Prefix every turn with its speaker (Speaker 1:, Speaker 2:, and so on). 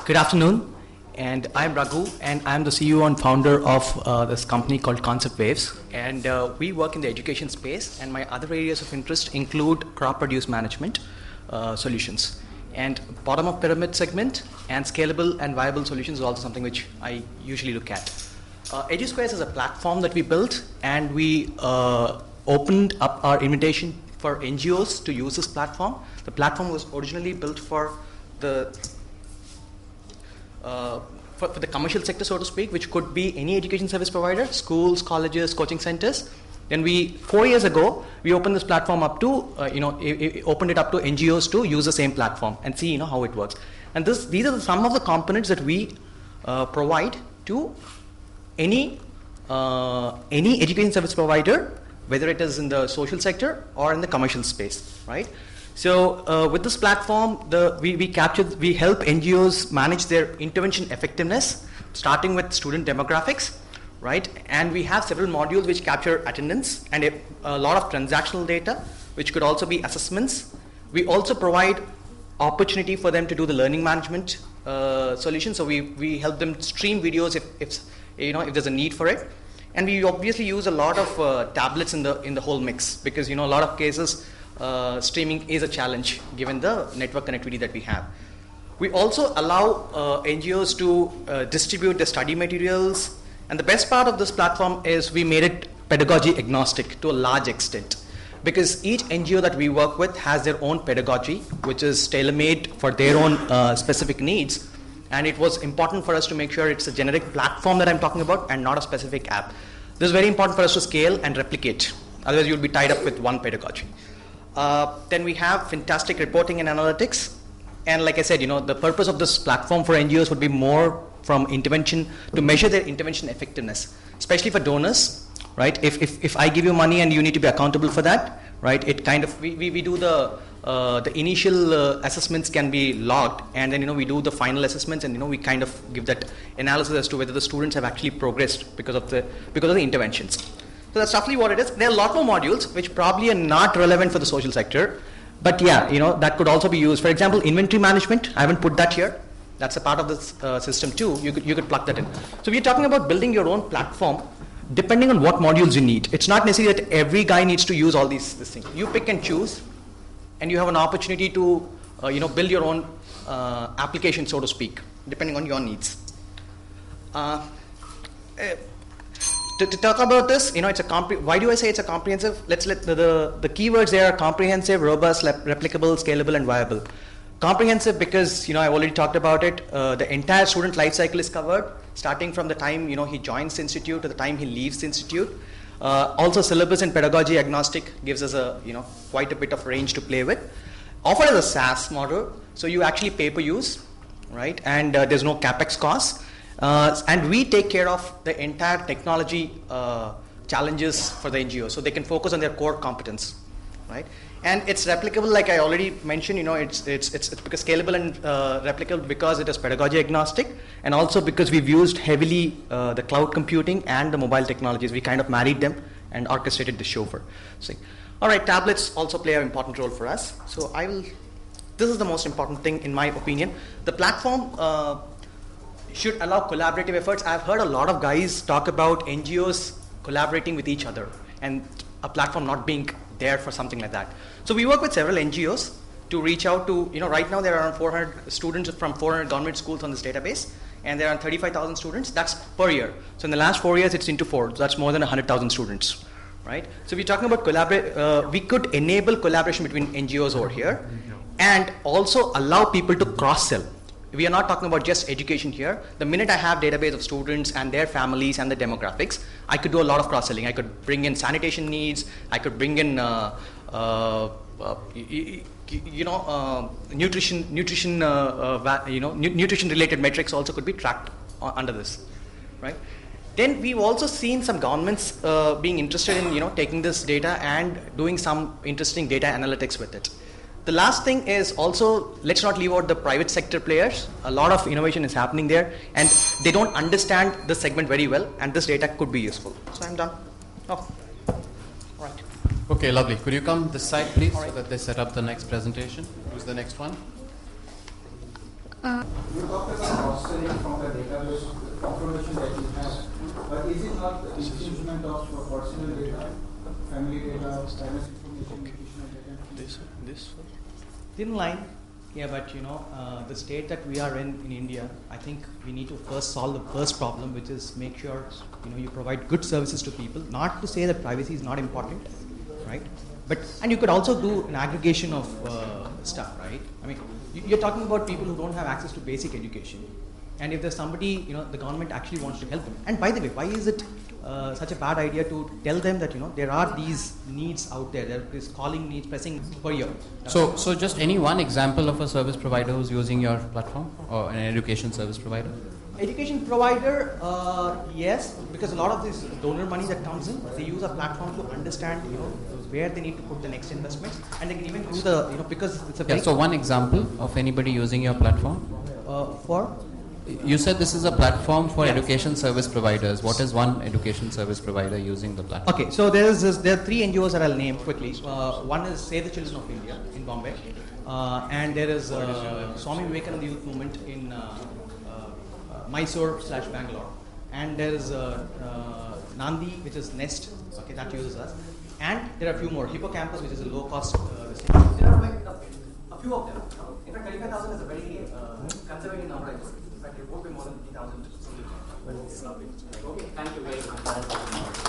Speaker 1: Good afternoon, and I'm Raghu, and I'm the CEO and founder of this company called Concept Waves, and we work in the education space, and my other areas of interest include crop produce management solutions, and bottom of pyramid segment, and scalable and viable solutions is also something which I usually look at. EduSquares is a platform that we built, and we opened up our invitation for NGOs to use this platform. The platform was originally built for the for the commercial sector, so to speak, which could be any education service provider, schools, colleges, coaching centers. Then 4 years ago, we opened this platform up to, opened it up to NGOs to use the same platform and see, how it works. And these are some of the components that we provide to any education service provider, whether it is in the social sector or in the commercial space, right? So with this platform, we help NGOs manage their intervention effectiveness, starting with student demographics, right? And we have several modules which capture attendance and a lot of transactional data, which could also be assessments. We also provide opportunity for them to do the learning management solution. So we help them stream videos if there's a need for it. And we obviously use a lot of tablets in the whole mix, because a lot of cases streaming is a challenge given the network connectivity that we have. We also allow NGOs to distribute their study materials, and the best part of this platform is we made it pedagogy agnostic to a large extent, because each NGO that we work with has their own pedagogy, which is tailor-made for their own specific needs, and it was important for us to make sure it's a generic platform that I'm talking about and not a specific app. This is very important for us to scale and replicate, otherwise you'll be tied up with one pedagogy. Then we have fantastic reporting and analytics. And like I said, the purpose of this platform for NGOs would be more from intervention to measure their intervention effectiveness, especially for donors, right? If I give you money and you need to be accountable for that, right? It kind of, we do the initial assessments can be logged, and then, we do the final assessments, and, we kind of give that analysis as to whether the students have actually progressed because of the interventions. So that's roughly what it is. There are a lot more modules which probably are not relevant for the social sector, but yeah, that could also be used. For example, inventory management, I haven't put that here. That's a part of this system too. You could plug that in. So we're talking about building your own platform depending on what modules you need. It's not necessary that every guy needs to use all this thing. You pick and choose, and you have an opportunity to build your own application, so to speak, depending on your needs. To talk about this, it's why do I say it's a comprehensive? Let's let the keywords there are comprehensive, robust, replicable, scalable, and viable. Comprehensive because I've already talked about it. The entire student life cycle is covered, starting from the time he joins the institute to the time he leaves the institute. Also, syllabus and pedagogy agnostic gives us quite a bit of range to play with. Offered as a SaaS model, so you actually pay per use, right? And there's no capex cost. And we take care of the entire technology challenges for the NGO, so they can focus on their core competence, right? And it's replicable, like I already mentioned. It's because scalable and replicable because it is pedagogy agnostic, and also because we've used heavily the cloud computing and the mobile technologies. We kind of married them and orchestrated the show for. So, all right, tablets also play an important role for us. So this is the most important thing in my opinion. The platform should allow collaborative efforts. I've heard a lot of guys talk about NGOs collaborating with each other and a platform not being there for something like that. So we work with several NGOs to reach out to, right now there are around 400 students from 400 government schools on this database, and there are 35,000 students. That's per year. So in the last 4 years, it's into 4. So that's more than 100,000 students, right? So we're talking about we could enable collaboration between NGOs over here and also allow people to cross-sell. We are not talking about just education here. The minute I have database of students and their families and the demographics, I could do a lot of cross-selling. I could bring in sanitation needs. I could bring in nutrition-related metrics also could be tracked under this, right? Then we've also seen some governments being interested in taking this data and doing some interesting data analytics with it. The last thing is also, let's not leave out the private sector players. A lot of innovation is happening there, and they don't understand the segment very well, and this data could be useful. So I'm done. Oh, right.
Speaker 2: Okay, lovely. Could you come this side, please, so that they set up the next presentation? Who's the next one? You talked about mastering from the database information that you have, but is it not the infringement of personal data, family data, privacy information, educational data?
Speaker 1: This thin line. Yeah, but the state that we are in India, I think we need to first solve the first problem, which is make sure you provide good services to people. Not to say that privacy is not important, right? And you could also do an aggregation of stuff, right? I mean, you're talking about people who don't have access to basic education, and if there's somebody, the government actually wants to help them. And by the way, why is it such a bad idea to tell them that there are these needs out there, there is calling needs, pressing per year?
Speaker 3: So just any one example of a service provider who's using your platform, or an education service provider?
Speaker 1: Education provider, yes, because a lot of this donor money that comes in, they use a platform to understand, where they need to put the next investments, and they can even do the, because it's a very...
Speaker 3: So one example of anybody using your platform?
Speaker 1: For?
Speaker 3: You said this is a platform for education service providers. What is one education service provider using the platform?
Speaker 1: Okay, so there are 3 NGOs that I'll name quickly. One is Save the Children of India in Bombay, and there is Swami Vivekananda Youth Movement in Mysore/Bangalore, and there is Nandi, which is Nest, okay, that uses us, and there are a few more. Hippocampus, which is a low-cost. There are like a few of them. In fact, 25,000 is a very conservative number. In fact, it won't be more than 50,000. Okay, thank you very much.